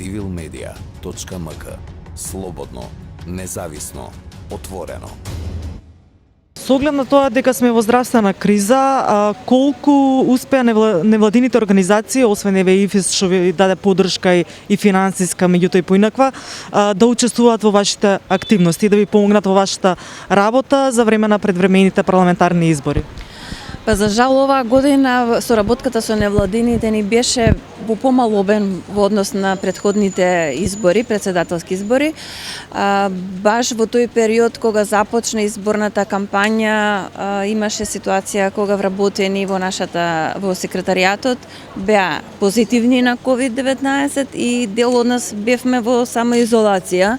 civilmedia.mk. Слободно, независно, отворено. Со оглед на тоа дека сме во здравствена криза, колку успеа невладините организации, освен ЕВИФИС што ви даде поддршка и финансиска, меѓутоа и поинаква, да учествуваат во вашите активности и да ви помогнат во вашата работа за време на предвремените парламентарни избори? Па за жал оваа година соработката со невладините ни беше во помал обем во однос на претходните избори, председателски избори. Баш во тој период кога започна изборната кампања, имаше ситуација кога вработени во секретаријатот беа позитивни на COVID-19 и дел од нас бевме во самоизолација,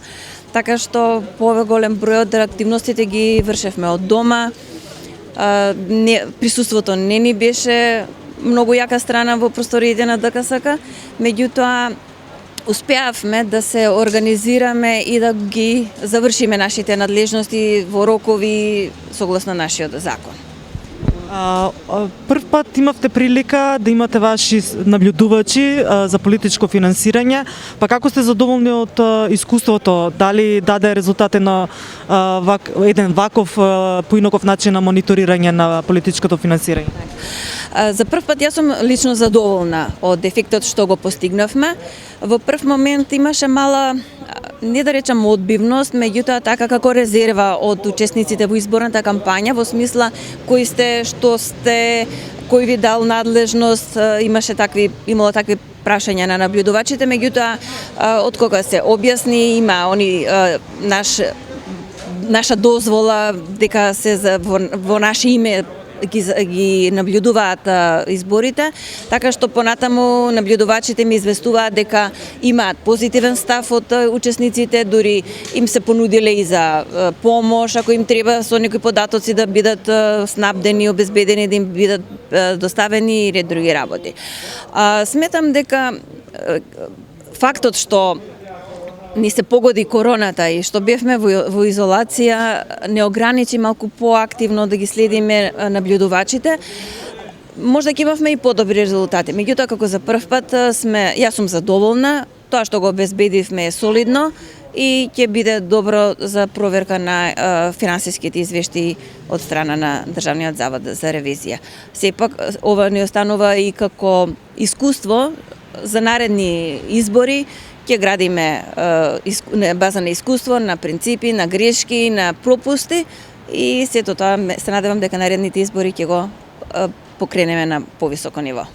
така што по голем број од активностите ги вршевме од дома. Присуството не ни беше многу јака страна во просториите на ДКСК, меѓутоа успеавме да се организираме и да ги завршиме нашите надлежности во рокови согласно нашиот закон. Прв пат имавте прилика да имате ваши наблюдувачи за политичко финансирање, па како сте задоволни од искуството? Дали даде резултати на еден ваков поинаков начин на мониторирање на политичкото финансирање? За прв пат јас сум лично задоволна од ефектот што го постигнавме. Во прв момент имаше мала, не да речам одбивност, меѓутоа така како резерва од учесниците во изборната кампања, во смисла кои сте, што сте, кој ви дал надлежност, имало такви прашања на наблюдувачите, меѓутоа од кога се објасни, има наша дозвола дека се во наше име ги наблюдуваат изборите, така што понатаму наблюдувачите ми известуваат дека имаат позитивен став од учесниците, дури им се понудиле и за помош, ако им треба со некои податоци да бидат снабдени, обезбедени, да им бидат доставени и ред други работи. Сметам дека фактот што ни се погоди короната и што бевме во изолација не ограничи малку поактивно да ги следиме наблюдувачите. Можда ќе имавме и подобри резултати. Меѓутоа како за прв пат јас сум задоволна, тоа што го обезбедивме е солидно и ќе биде добро за проверка на финансиските извештаи од страна на Државниот завод за ревизија. Сепак ова не останува и како искуство за наредни избори. Ќе градиме база на искуство, на принципи, на грешки, на пропусти и сето тоа се надевам дека наредните избори ќе го покренеме на повисоко ниво.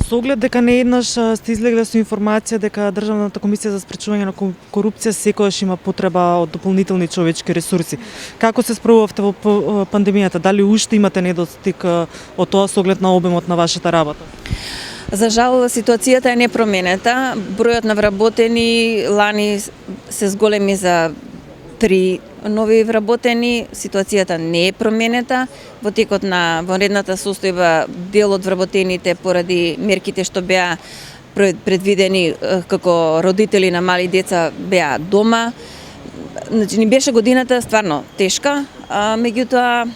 Со оглед дека не еднаш сте излегле со информација дека Државната комисија за спречување на корупција секогаш има потреба од дополнителни човечки ресурси. Како се справувавте во пандемијата? Дали уште имате недостиг од тоа со оглед на обемот на вашата работа? За жал, ситуацијата е непроменета. Бројот на вработени лани се зголеми за 3 нови вработени. Ситуацијата не е променета. Во текот на вонредната состојба дел од вработените поради мерките што беа предвидени како родители на мали деца беа дома. Значи, ни беше годината стварно тешка, меѓутоа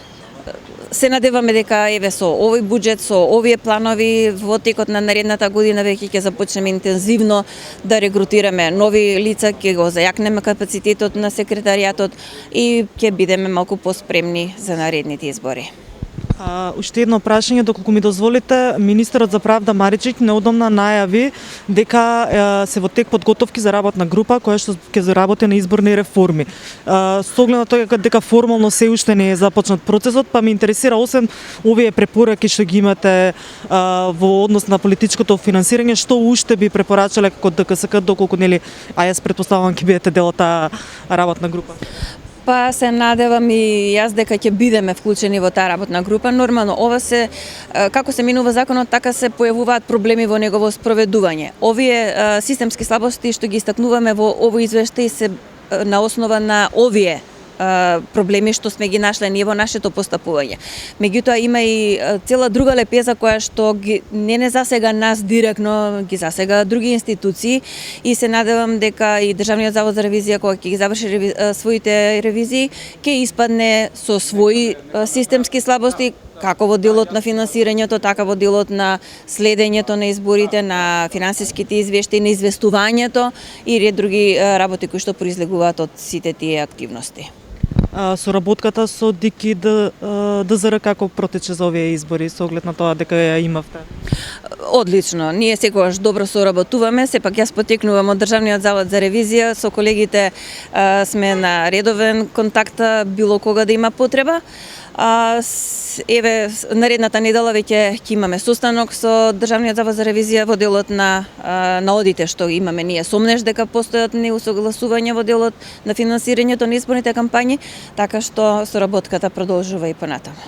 се надеваме дека со овој буџет, со овие планови во текот на наредната година веќе ќе започнеме интензивно да регрутираме нови лица, ќе го зајакнеме капацитетот на секретаријатот и ќе бидеме малку поспремни за наредните избори. Уште едно прашање, доколку ми дозволите, министерот за правда Марички неодамна најави дека се во тек подготовки за работна група која што ќе заработи на изборни реформи. Со оглед на тоа дека формално се уште не е започнат процесот, па ме интересира освен овие препораки што ги имате во однос на политичкото финансирање, што уште би препорачале како ДКСК, доколку јас претпоставувам ќе бидете дел од таа работна група? Па се надевам и јас дека ќе бидеме вклучени во таа работна група. Нормално, ова се, како се минува законот, така се појавуваат проблеми во негово спроведување. Овие системски слабости што ги истакнуваме во овој извештај се на основа на овие проблеми што сме ги нашле ние во нашето постапување. Меѓутоа има и цела друга лепеза која што не засега нас директно, ги засега други институции и се надевам дека и Државниот завод за ревизија кога ќе ги заврши своите ревизии ќе испадне со своји системски слабости како во делот на финансирањето, така во делот на следењето на изборите, на финансиските извештаи, на известувањето и ред други работи кои што произлегуваат од сите тие активности. Соработката со ДИК и ДЗР како протече за овие избори со оглед на тоа дека ја имавте? Одлично, ние секогаш добро соработуваме, сепак јас потекнувам од Државниот завод за ревизија, со колегите сме на редовен контакт било кога да има потреба. Еве, наредната недела веќе ќе имаме состанок со Државниот завод за ревизија во делот на одите што имаме ние. Сомнеш дека постојат неусогласувања во делот на финансирањето на изборните кампањи, така што соработката продолжува и понатаму.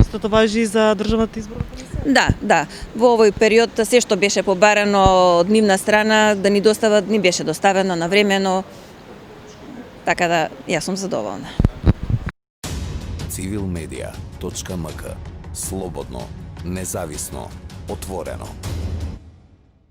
Истото важи и за Државната изборна комисија? Да. Во овој период се што беше побарано од нивна страна да ни достават, ни беше доставено навремено, така да јас сум задоволна. civilmedia.mk. Слободно, независно, отворено.